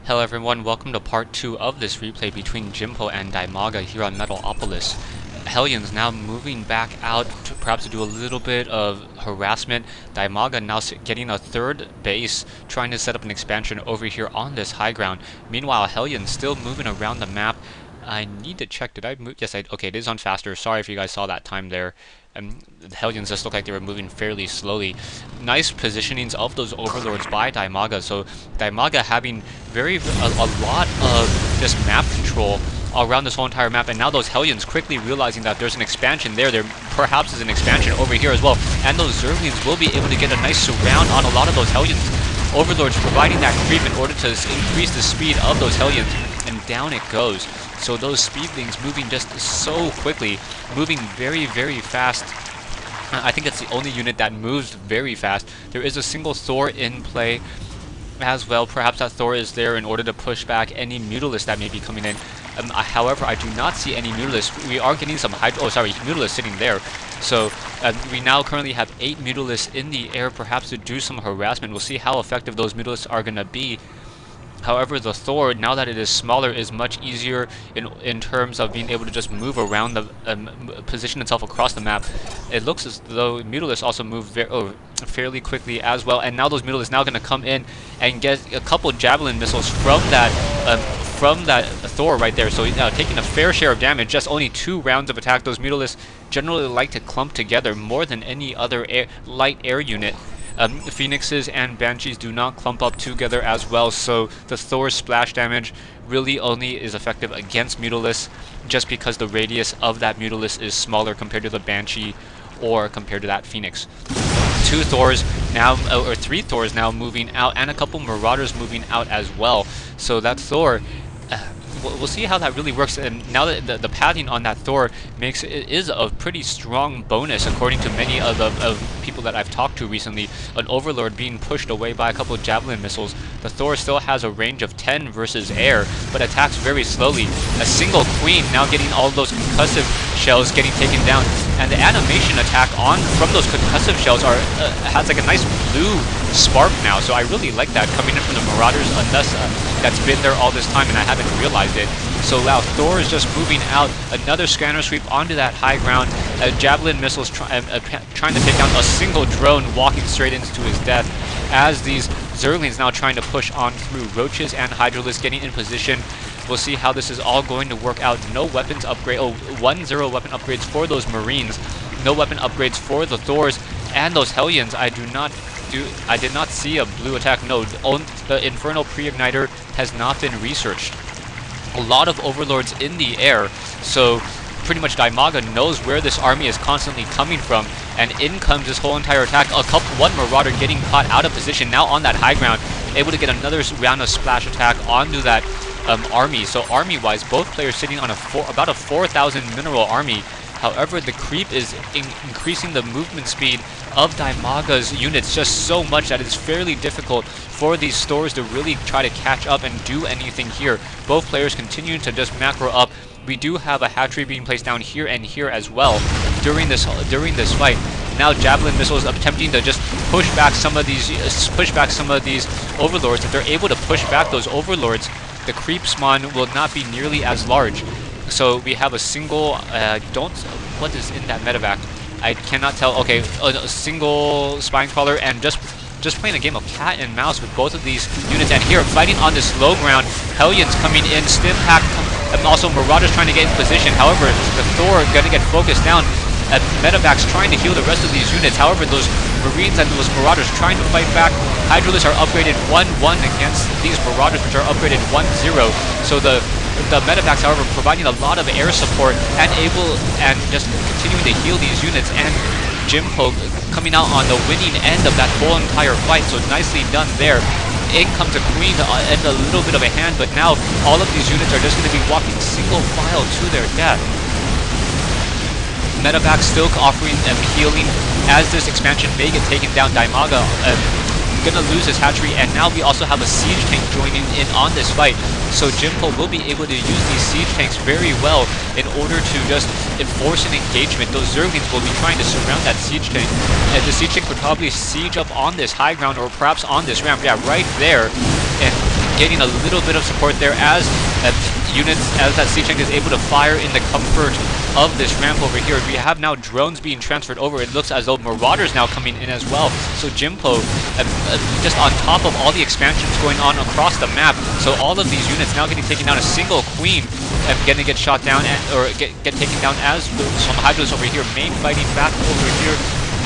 Hello everyone, welcome to part 2 of this replay between Jimpo and DIMAGA here on Metalopolis. Hellions now moving back out to perhaps to do a little bit of harassment. DIMAGA now getting a third base, trying to set up an expansion over here on this high ground. Meanwhile, Hellions still moving around the map. I need to check, did I move? Yes, okay, it is on faster. Sorry if you guys saw that time there. The Hellions just looked like they were moving fairly slowly. Nice positionings of those overlords by DIMAGA. So DIMAGA having a lot of just map control around this whole entire map, and now those Hellions quickly realizing that there's an expansion there. There perhaps is an expansion over here as well, and those Zerglings will be able to get a nice surround on a lot of those Hellions. Overlords providing that creep in order to increase the speed of those Hellions, and down it goes. So those Speedlings moving just so quickly, moving very, very fast. I think it's the only unit that moves very fast. There is a single Thor in play as well. Perhaps that Thor is there in order to push back any Mutalisk that may be coming in. However, I do not see any Mutalisk. We are getting some Mutalisk sitting there. So we now currently have 8 Mutalisks in the air, perhaps to do some harassment. We'll see how effective those Mutalisks are going to be. However, the Thor, now that it is smaller, is much easier in terms of being able to just move around the position itself across the map. It looks as though Mutalisks also move fairly quickly as well, and now those Mutalisks now going to come in and get a couple Javelin missiles from that Thor right there. So taking a fair share of damage, just only 2 rounds of attack. Those Mutalisks generally like to clump together more than any other light air unit. Phoenixes and Banshees do not clump up together as well, so the Thor's splash damage really only is effective against Mutalisks just because the radius of that Mutalisk is smaller compared to the Banshee or compared to that Phoenix. 2 Thors now, or 3 Thors now moving out, and a couple Marauders moving out as well. So that Thor, we'll see how that really works. And now that the padding on that Thor is a pretty strong bonus, according to many of the people that I've talked to recently. An Overlord being pushed away by a couple of Javelin missiles. The Thor still has a range of 10 versus air, but attacks very slowly. A single Queen now getting all those concussive shells getting taken down, and the animation attack from those concussive shells has like a nice blue spark now. So I really like that coming in from the Marauders, unless that's been there all this time and I haven't realized it. So now Thor is just moving out, another scanner sweep onto that high ground. Javelin missiles trying to take down a single drone, walking straight into his death, as these Zerglings now trying to push on through. Roaches and Hydralisks getting in position. We'll see how this is all going to work out. No weapons upgrade. 1-0 weapon upgrades for those Marines. No weapon upgrades for the Thors and those Hellions. I did not see a blue attack. No, the Infernal Pre-Igniter has not been researched. A lot of Overlords in the air, so pretty much DIMAGA knows where this army is constantly coming from, and in comes this whole entire attack. One Marauder getting caught out of position now on that high ground, able to get another round of splash attack onto that army. So army-wise, both players sitting on about a 4,000 mineral army. However, the creep is increasing the movement speed of DIMAGA's units just so much that it's fairly difficult for these stores to really try to catch up and do anything here. Both players continuing to just macro up. We do have a hatchery being placed down here and here as well during this fight. Now Javelin missiles attempting to just push back some of these Overlords. If they're able to push back those Overlords, the creep spawn will not be nearly as large. So we have a single, what is in that medevac? I cannot tell. Okay, a single spine crawler, and just playing a game of cat and mouse with both of these units. And here, fighting on this low ground, Hellions coming in, Stimpack, and also Marauders trying to get in position. However, the Thor gonna get focused down. Medevac's trying to heal the rest of these units. However, those Marines and those Marauders trying to fight back. Hydralisks are upgraded 1-1 against these Marauders, which are upgraded 1-0. So the Medevacs, however, providing a lot of air support and just continuing to heal these units, and Jimpo coming out on the winning end of that whole entire fight. So nicely done there. In comes a Queen to end a little bit of a hand, but now all of these units are just going to be walking single file to their death. Medevac still offering them healing as this expansion may get taken down. DIMAGA gonna lose his hatchery, and now we also have a siege tank joining in on this fight. So Jimpo will be able to use these siege tanks very well in order to just enforce an engagement. Those Zerglings will be trying to surround that siege tank, and the siege tank would probably siege up on this high ground or perhaps on this ramp. Yeah, right there. And getting a little bit of support there as that siege tank is able to fire in the comfort of this ramp over here. We have now drones being transferred over. It looks as though Marauders now coming in as well. So Jimpo, just on top of all the expansions going on across the map, so all of these units now getting taken down. A single queen getting to get shot down or get taken down as some Hydras over here, main fighting back over here,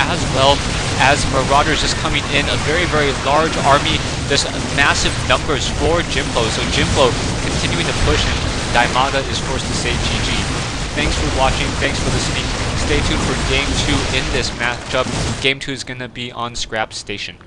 as well as Marauders just coming in, a very, very large army, just massive numbers for Jimpo. So Jimpo continuing to push, and DIMAGA is forced to say GG. Thanks for watching, thanks for listening. Stay tuned for Game 2 in this matchup. Game 2 is going to be on Scrap Station.